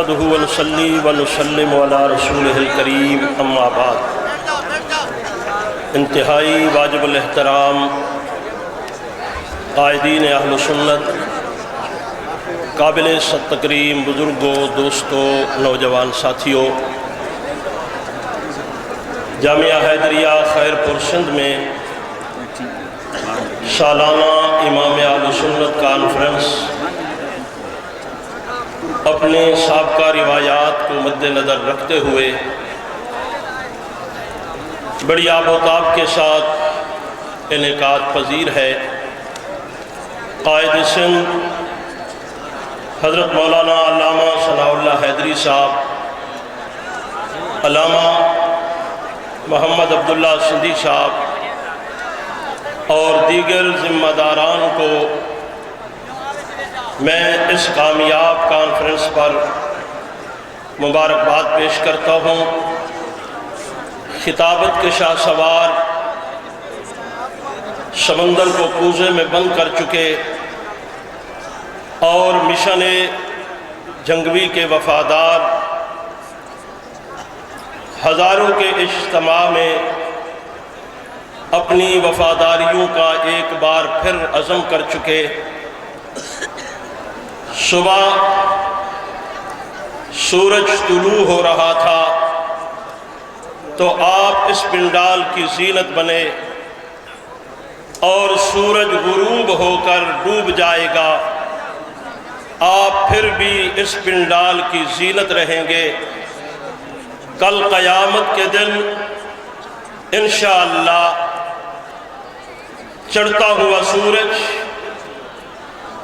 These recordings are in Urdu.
نحمدہ ونصلی ونسلم علی رسولہ الکریم اما بعد۔ انتہائی واجب الاحترام قائدین اہل سنت، قابل تکریم بزرگوں، دوستوں، نوجوان ساتھیوں، جامعہ حیدریہ خیر پور سندھ میں سالانہ امام اہل سنت کانفرنس اپنے سابقہ روایات کو مد نظر رکھتے ہوئے بڑی آب و تاب کے ساتھ انعقاد پذیر ہے۔ قائد سندھ حضرت مولانا علامہ ثناء اللہ حیدری صاحب، علامہ محمد عبداللہ سندھی صاحب اور دیگر ذمہ داران کو میں اس کامیاب کانفرنس پر مبارکباد پیش کرتا ہوں۔ خطابت کے شاہ سوار سمندر کو کوزے میں بند کر چکے اور مشن جنگوی کے وفادار ہزاروں کے اجتماع میں اپنی وفاداریوں کا ایک بار پھر عزم کر چکے۔ صبح سورج طلوع ہو رہا تھا تو آپ اس پنڈال کی زینت بنے، اور سورج غروب ہو کر ڈوب جائے گا، آپ پھر بھی اس پنڈال کی زینت رہیں گے۔ کل قیامت کے دن انشاءاللہ چڑھتا ہوا سورج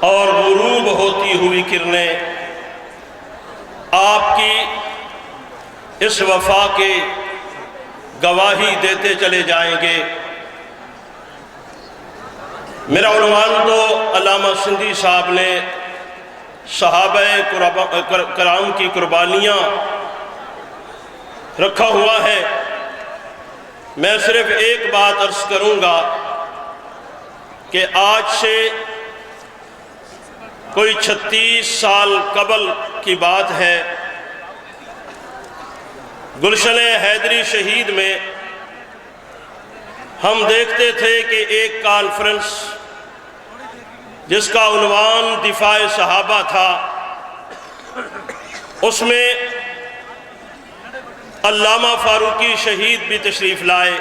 اور غروب ہوتی ہوئی کرنیں آپ کی اس وفا کے گواہی دیتے چلے جائیں گے۔ میرا عنوان تو علامہ سندھی صاحب نے صحابہ کرام کی قربانیاں رکھا ہوا ہے۔ میں صرف ایک بات عرض کروں گا کہ آج سے کوئی 36 سال قبل کی بات ہے، گلشن حیدری شہید میں ہم دیکھتے تھے کہ ایک کانفرنس جس کا عنوان دفاع صحابہ تھا، اس میں علامہ فاروقی شہید بھی تشریف لائے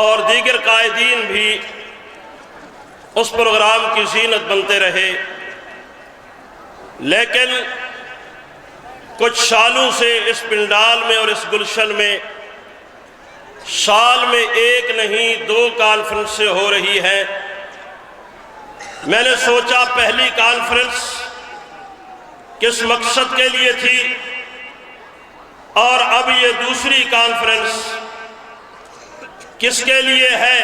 اور دیگر قائدین بھی اس پروگرام کی زینت بنتے رہے، لیکن کچھ سالوں سے اس پنڈال میں اور اس گلشن میں سال میں ایک نہیں 2 کانفرنسیں ہو رہی ہیں۔ میں نے سوچا پہلی کانفرنس کس مقصد کے لیے تھی اور اب یہ دوسری کانفرنس کس کے لیے ہے،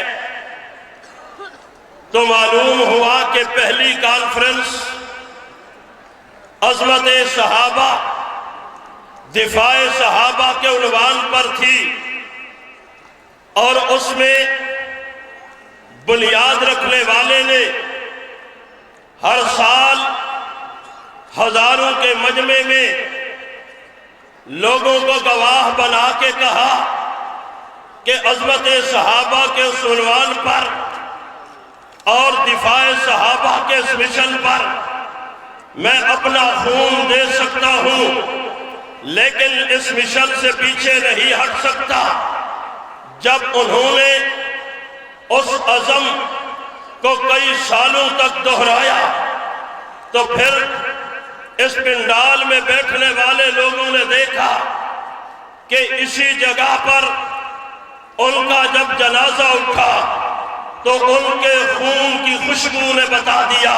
تو معلوم ہوا کہ پہلی کانفرنس عظمت صحابہ، دفاع صحابہ کے عنوان پر تھی، اور اس میں بنیاد رکھنے والے نے ہر سال ہزاروں کے مجمع میں لوگوں کو گواہ بنا کے کہا کہ عظمت صحابہ کے اس عنوان پر اور دفاع صحابہ کے اس مشن پر میں اپنا خون دے سکتا ہوں، لیکن اس مشن سے پیچھے نہیں ہٹ سکتا۔ جب انہوں نے اس عزم کو کئی سالوں تک دہرایا تو پھر اس پنڈال میں بیٹھنے والے لوگوں نے دیکھا کہ اسی جگہ پر ان کا جب جنازہ اٹھا تو ان کے خون کی خوشبو نے بتا دیا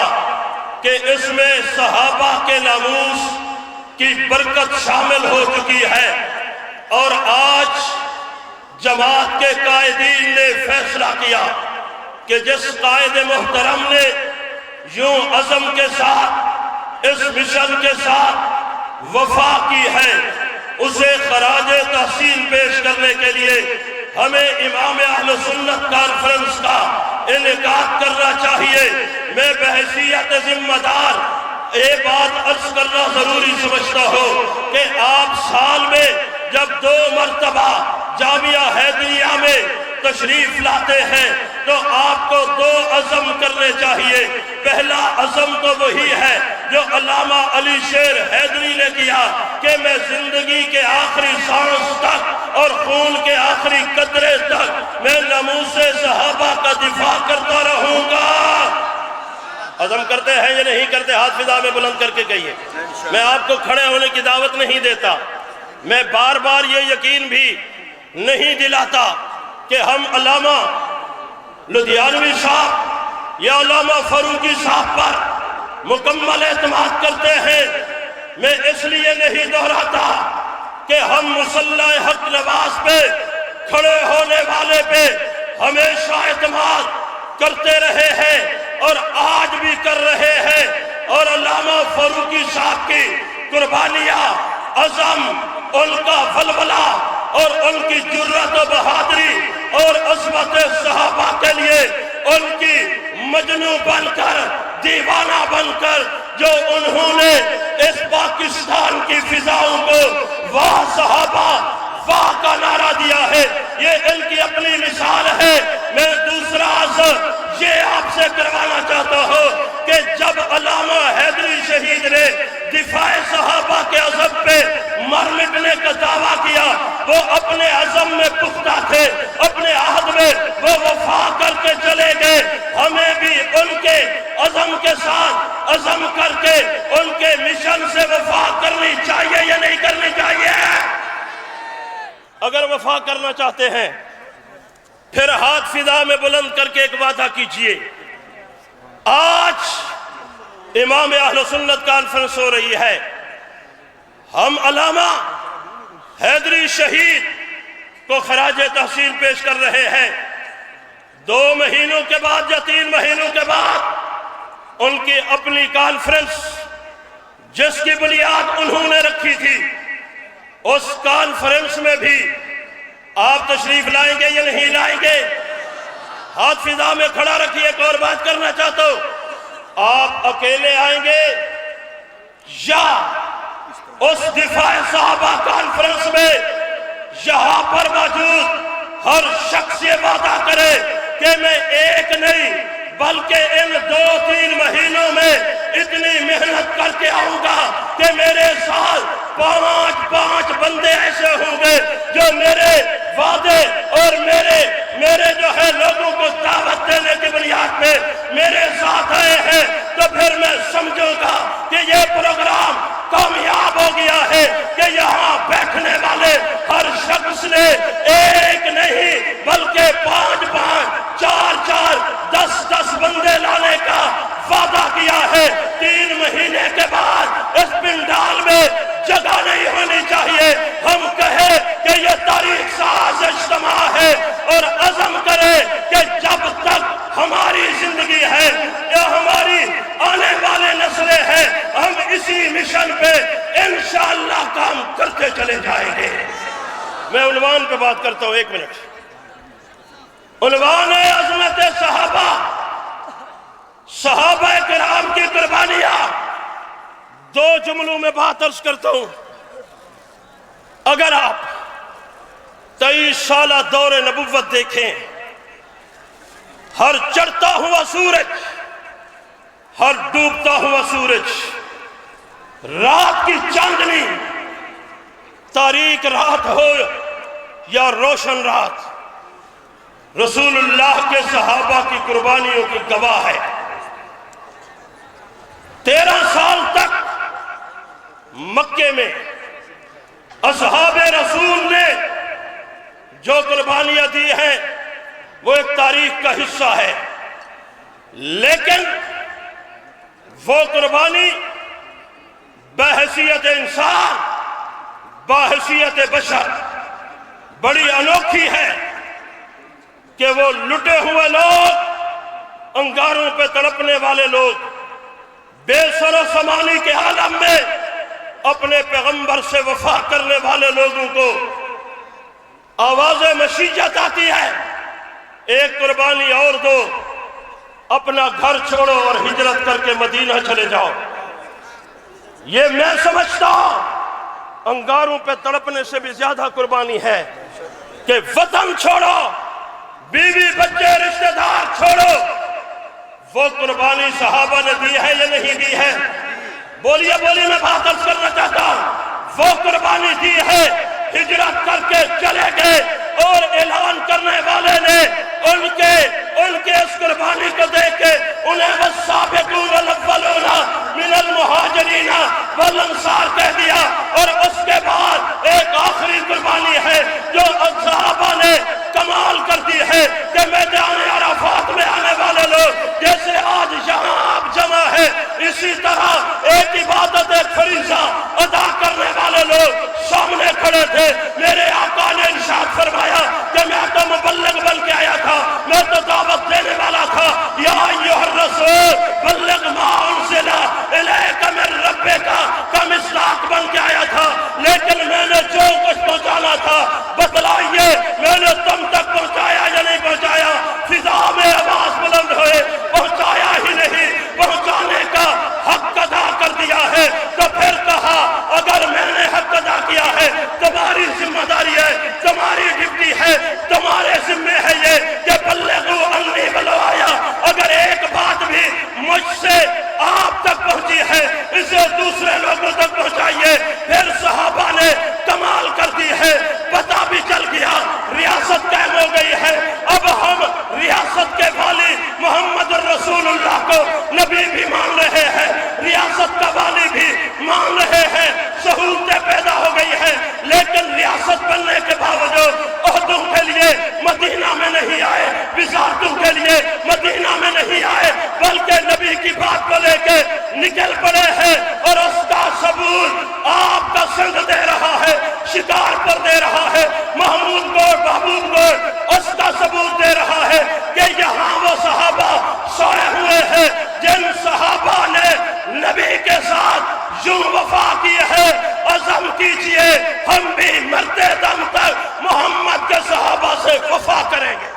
کہ اس میں صحابہ کے ناموس کی برکت شامل ہو چکی ہے۔ اور آج جماعت کے قائدین نے فیصلہ کیا کہ جس قائد محترم نے یوں عزم کے ساتھ اس مشن کے ساتھ وفا کی ہے، اسے خراج تحسین پیش کرنے کے لیے ہمیں امام اہل سنت کانفرنس کا انعقاد کرنا چاہیے۔ میں بحیثیت ذمہ دار یہ بات عرض کرنا ضروری سمجھتا ہوں کہ آپ سال میں جب 2 مرتبہ جامعہ حیدریہ میں تشریف لاتے ہیں تو آپ کو 2 عزم کرنے چاہیے۔ پہلا عزم تو وہی ہے جو علامہ علی شیر حیدری نے کیا کہ میں زندگی کے آخری سانس تک اور خون کے آخری قطرے تک میں ناموس صحابہ کا دفاع کرتا رہوں گا۔ عزم کرتے ہیں یا نہیں کرتے؟ ہاتھ فضا میں بلند کر کے کہیے۔ میں آپ کو کھڑے ہونے کی دعوت نہیں دیتا، میں بار بار یہ یقین بھی نہیں دلاتا کہ ہم علامہ لدھیانوی صاحب یا علامہ فاروقی صاحب پر مکمل اعتماد کرتے ہیں۔ میں اس لیے نہیں دہراتا کہ ہم مسلح حق نواز پہ کھڑے ہونے والے پہ ہمیشہ اعتماد کرتے رہے ہیں اور آج بھی کر رہے ہیں، اور علامہ فاروقی صاحب کی قربانیاں، عزم، ان کا ولولہ اور ان کی جرأت و بہادری اور عظمت صحابہ کے لیے ان کی مجنوں بن کر، دیوانہ بن کر جو انہوں نے اس پاکستان کی فضاؤں کو واہ صحابہ واہ کا نعرہ دیا ہے، یہ ان کی اپنی مثال ہے۔ میں دوسرا عزم یہ آپ سے کروانا چاہتا ہوں کہ جب علامہ حیدری شہید نے دفاع صحابہ کے عزم پہ مر مٹنے کا دعویٰ کیا، وہ اپنے عزم میں پختہ تھے، اپنے عہد میں وہ وفا کر کے چلے گئے۔ ہمیں بھی ان کے عزم کے ساتھ عزم کر کے ان کے مشن سے وفا کرنی چاہیے یا نہیں کرنی چاہیے؟ اگر وفا کرنا چاہتے ہیں پھر ہاتھ فضا میں بلند کر کے ایک وعدہ کیجئے۔ آج امام اہل سنت کانفرنس ہو رہی ہے، ہم علامہ حیدری شہید کو خراج تحسین پیش کر رہے ہیں۔ 2 مہینوں کے بعد یا 3 مہینوں کے بعد ان کی اپنی کانفرنس جس کی بنیاد انہوں نے رکھی تھی، اس کانفرنس میں بھی آپ تشریف لائیں گے یا نہیں لائیں گے؟ ہاتھ فضا میں کھڑا رکھیے۔ ایک اور بات کرنا چاہتا ہوں، آپ اکیلے آئیں گے یا اس دفاع صحابہ کانفرنس میں یہاں پر موجود ہر شخص یہ وعدہ کرے کہ میں ایک نہیں بلکہ ان 2-3 مہینوں میں اتنی محنت کر کے آؤں گا کہ میرے ساتھ 5 بندے ایسے ہوں گے جو میرے وعدے اور میرے جو ہے لوگوں کو دعوت دینے کی بنیاد پہ میرے ساتھ آئے ہیں، تو پھر میں سمجھوں گا کہ یہ پروگرام کامیاب ہو گیا ہے کہ یہاں بیٹھنے والے ہر شخص نے ایک نہیں بلکہ 5-5، 4-4، 10-10 بندے لانے کا وعدہ کیا ہے۔ 3 مہینے کے بعد اس پنڈال میں جگہ نہیں ہونی چاہیے، ہم کہیں کہ یہ تاریخ ساز اجتماع ہے اور عزم کرے کہ جب تک ہماری زندگی ہے یا ہماری آنے والے نسلیں ہیں، ہم اسی مشن پہ انشاءاللہ کام کرتے چلے جائیں گے۔ میں عنوان پہ بات کرتا ہوں، 1 منٹ۔ عنوان ہے عظمت صحابہ، صحابہ کرام کی قربانیاں۔ 2 جملوں میں بات عرض کرتا ہوں۔ اگر آپ 23 سالہ دور نبوت دیکھیں، ہر چڑھتا ہوا سورج، ہر ڈوبتا ہوا سورج، رات کی چاندنی، تاریک رات ہو یا روشن رات، رسول اللہ کے صحابہ کی قربانیوں کی گواہ ہے۔ 13 سال تک مکے میں اصحاب رسول نے جو قربانیاں دی ہیں وہ ایک تاریخ کا حصہ ہے، لیکن وہ قربانی بحیثیت انسان، بحیثیت بشر بڑی انوکھی ہے کہ وہ لٹے ہوئے لوگ، انگاروں پہ تڑپنے والے لوگ، بے سر و سامانی کے عالم میں اپنے پیغمبر سے وفا کرنے والے لوگوں کو آواز مشیت آتی ہے، ایک قربانی اور دو، اپنا گھر چھوڑو اور ہجرت کر کے مدینہ چلے جاؤ۔ یہ میں سمجھتا ہوں انگاروں پہ تڑپنے سے بھی زیادہ قربانی ہے کہ وطن چھوڑو، بیوی بچے رشتہ دار چھوڑو۔ وہ قربانی صحابہ نے دی ہے یا نہیں دی ہے؟ بولیے بولیے، میں بات عرض کرنا چاہتا ہوں۔ وہ قربانی دی ہے، ہجرت کر کے چلے گئے، اور اعلان کرنے والے نے ان کے اس قربانی کو دیکھ کے انہیں والسابقون الاولون من المہاجرین والانصار کہہ دیا۔ اور اس کے بعد ایک آخری قربانی ہے جو صحابہ نے کمال کر دی ہے کہ میدان عرفات میں آنے والے لوگ جیسے آج یہاں آپ جمع ہے، اسی طرح ایک عبادت فریضہ ادا کرنے والے لوگ سامنے کھڑے تھے۔ میرے آقا نے ارشاد فرمایا کہ میں تو مبلغ بن کے آیا تھا، میں تو دعوت دینے والا تھا۔ یا ایھا الرسول بلغ ما انزل الیک من ربک کا مصداق بن کے آیا تھا، لیکن میں نے جو کچھ پہنچانا تھا بتلائیے میں نے تم تک پہنچایا یا نہیں پہنچایا؟ فضا میں آواز بلند ہوئے، پہنچایا ہی نہیں، پہنچانے کا حق ادا کر دیا ہے۔ تو پھر کہا اگر میں نے حق ادا کیا ہے، تمہاری ذمہ داری ہے، تمہاری ڈیوٹی ہے، تمہارے ذمہ ہے یہ کہ بلغوا عنی ولو آیا۔ اگر ایک بات بھی مجھ سے آپ تک پہنچی ہے اسے دوسرے لوگوں تک پہنچائیے۔ پھر صحابہ نے کمال کر دی ہے، پتہ بھی چل گیا، ریاست قائم ہو گئی ہے۔ اب ہم ریاست کے والی محمد الرسول اللہ کو نبی بھی مان رہے ہیں، ریاست کا والی بھی مان رہے ہیں، سہولتیں پیدا ہو گئی ہیں، لیکن ریاست بننے کے باوجود عہدوں کے لیے مدینہ میں نہیں آئے، وزارتوں کے لیے مدینہ میں نہیں آئے، بلکہ نبی کی بات کو لے کے نکل پڑے ہیں۔ اور اس کا ثبوت آپ کا سنگ دے رہا ہے، شکار پر دے رہا ہے، محمود گوڑ محبوب گوڑ اس کا ثبوت دے رہا ہے کہ یہاں وہ صحابہ سوئے ہوئے ہیں جن صحابہ نے نبی کے ساتھ یوں وفا کی ہے۔ عزم کیجئے ہم بھی مرتے دم تک محمد کے صحابہ سے وفا کریں گے۔